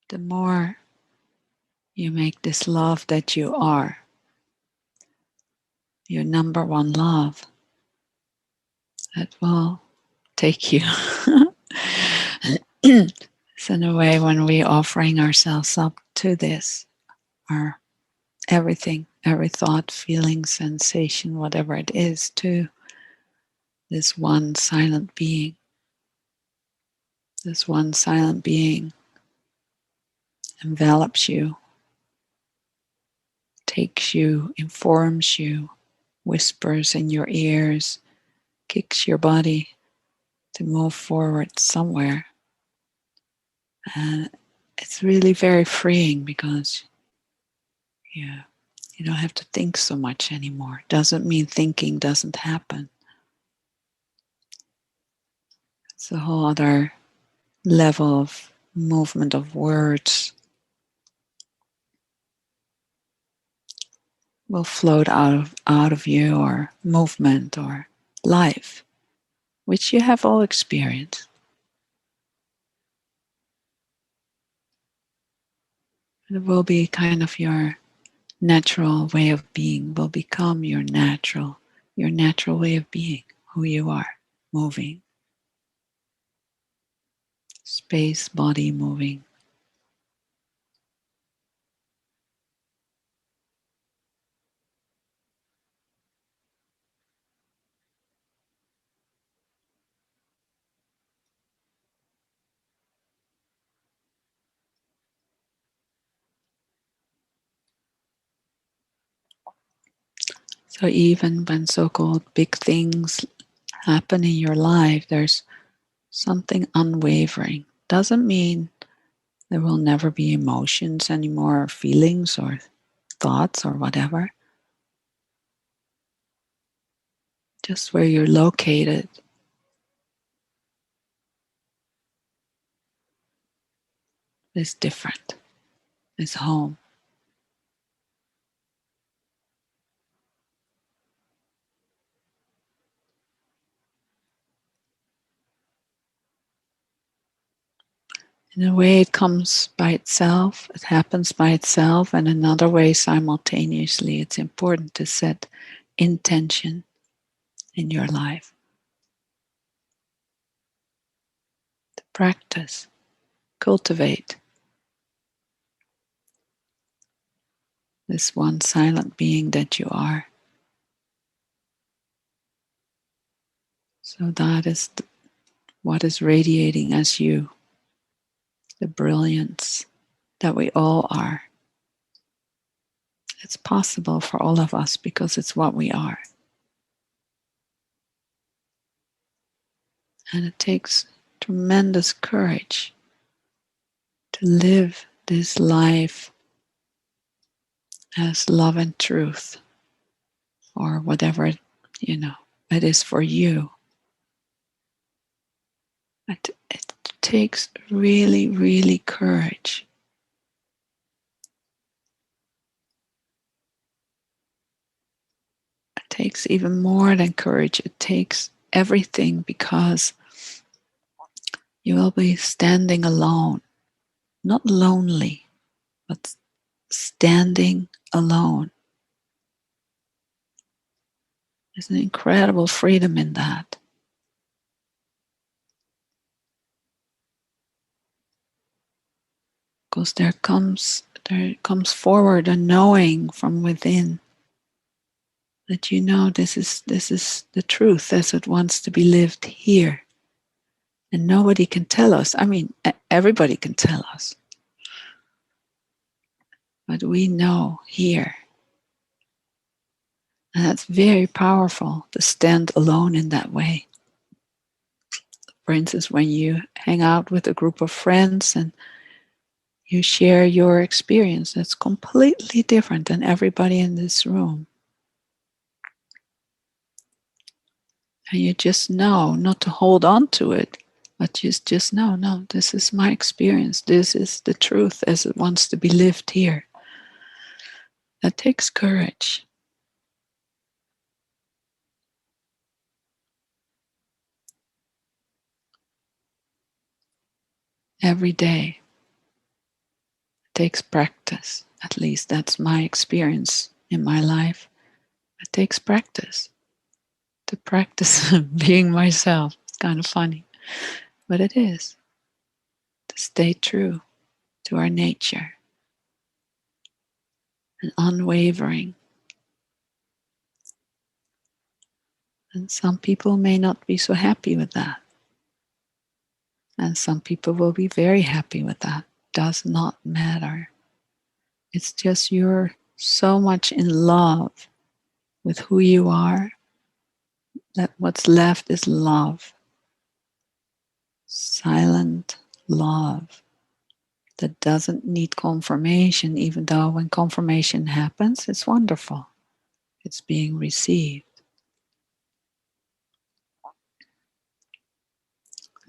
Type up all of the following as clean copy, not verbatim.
the more you make this love that you are your number one love, that will take you. So in a way, when we're offering ourselves up to this, our everything, every thought, feeling, sensation, whatever it is, to this one silent being. This one silent being envelops you, takes you, informs you, whispers in your ears, kicks your body to move forward somewhere. And it's really very freeing because you don't have to think so much anymore. Doesn't mean thinking doesn't happen. It's a whole other level of movement of words will float out of you, or movement or life, which you have all experienced. It will be kind of your natural way of being, will become your natural way of being, who you are, moving. Space, body moving. So even when so-called big things happen in your life, there's something unwavering. Doesn't mean there will never be emotions anymore, or feelings or thoughts or whatever. Just where you're located is different, is home. In a way, it comes by itself, it happens by itself, and another way, simultaneously, it's important to set intention in your life. To practice, cultivate this one silent being that you are. So that is what is radiating as you, the brilliance that we all are. It's possible for all of us because it's what we are. And it takes tremendous courage to live this life as love and truth, or whatever it is for you. It takes really, really courage. It takes even more than courage. It takes everything, because you will be standing alone, not lonely, but standing alone. There's an incredible freedom in that. Because there comes forward a knowing from within that this is the truth as it wants to be lived here. And nobody can tell us. I mean, everybody can tell us. But we know here. And that's very powerful to stand alone in that way. For instance, when you hang out with a group of friends and you share your experience, that's completely different than everybody in this room. And you just know not to hold on to it, but you just know, no, this is my experience. This is the truth as it wants to be lived here. That takes courage. Every day. takes practice. At least that's my experience in my life. It takes practice to practice being myself. It's kind of funny, but it is. To stay true to our nature and unwavering. And some people may not be so happy with that. And some people will be very happy with that. Does not matter. It's just you're so much in love with who you are that what's left is love. Silent love that doesn't need confirmation, even though when confirmation happens, it's wonderful. It's being received.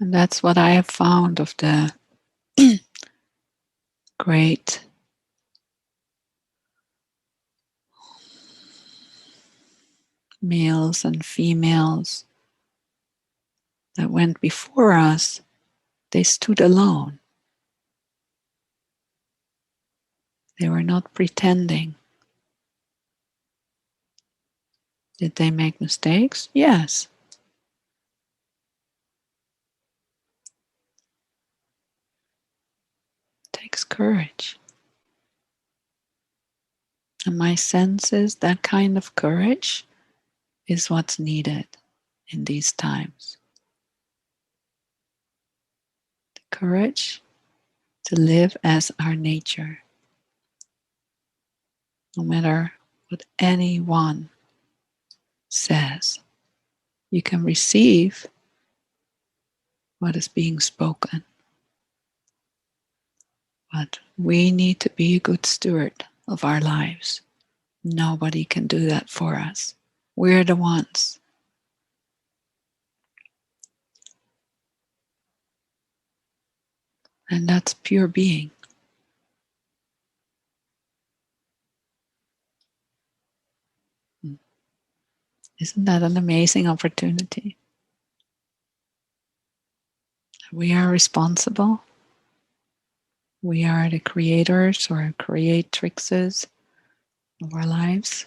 And that's what I have found of the great males and females that went before us. They stood alone. They were not pretending. Did they make mistakes? Yes. It takes courage. And my sense is that kind of courage is what's needed in these times. The courage to live as our nature, no matter what anyone says. You can receive what is being spoken, but we need to be a good steward of our lives. Nobody can do that for us. We're the ones. And that's pure being. Isn't that an amazing opportunity? We are responsible. We are the creators or creatrixes of our lives.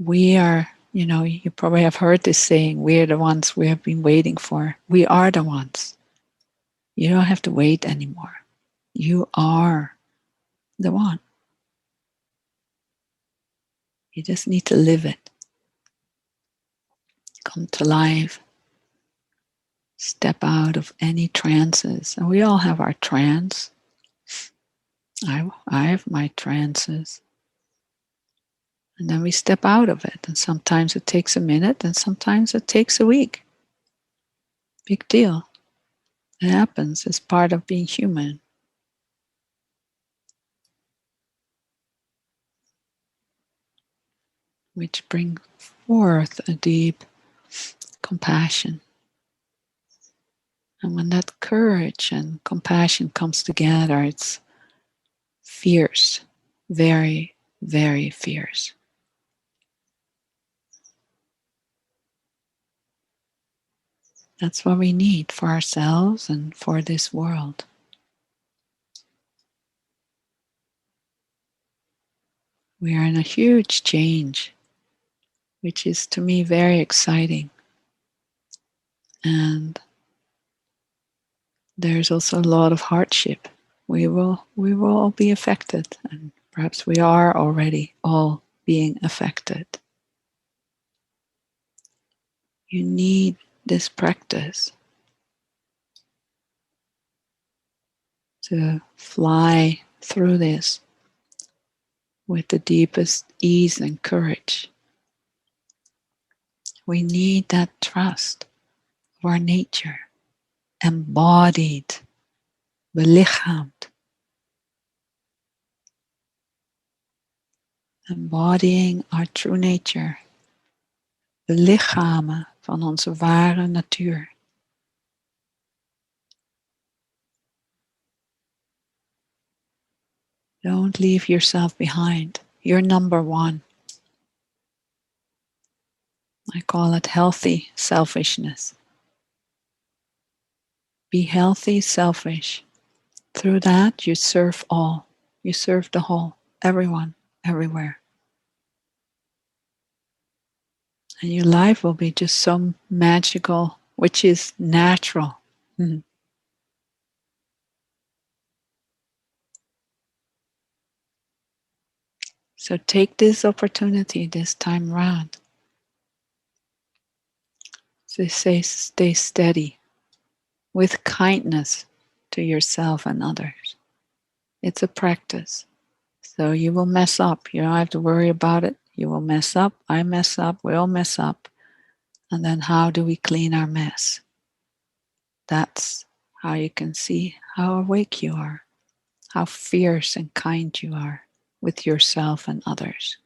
We are, you probably have heard this saying, we're the ones we have been waiting for. We are the ones. You don't have to wait anymore. You are the one. You just need to live it. Come to life. Step out of any trances. And we all have our trance. I have my trances. And then we step out of it. And sometimes it takes a minute and sometimes it takes a week. Big deal. It happens. It's part of being human. Which bring forth a deep compassion. And when that courage and compassion comes together, it's fierce. Very, very fierce. That's what we need for ourselves and for this world. We are in a huge change, which is to me very exciting. And there's also a lot of hardship. We will all be affected, and perhaps we are already all being affected. You need this practice to fly through this with the deepest ease and courage. We need that trust of our nature, embodied, belichaamd, embodying our true nature, belichamen van onze ware natuur. Don't leave yourself behind. You're number one. I call it healthy selfishness. Be healthy, selfish. Through that, you serve all. You serve the whole, everyone, everywhere. And your life will be just so magical, which is natural. Mhm. So take this opportunity this time around. So say, stay steady with kindness to yourself and others. It's a practice. So you will mess up. You don't have to worry about it. You will mess up. I mess up. We all mess up. And then how do we clean our mess? That's how you can see how awake you are, how fierce and kind you are with yourself and others.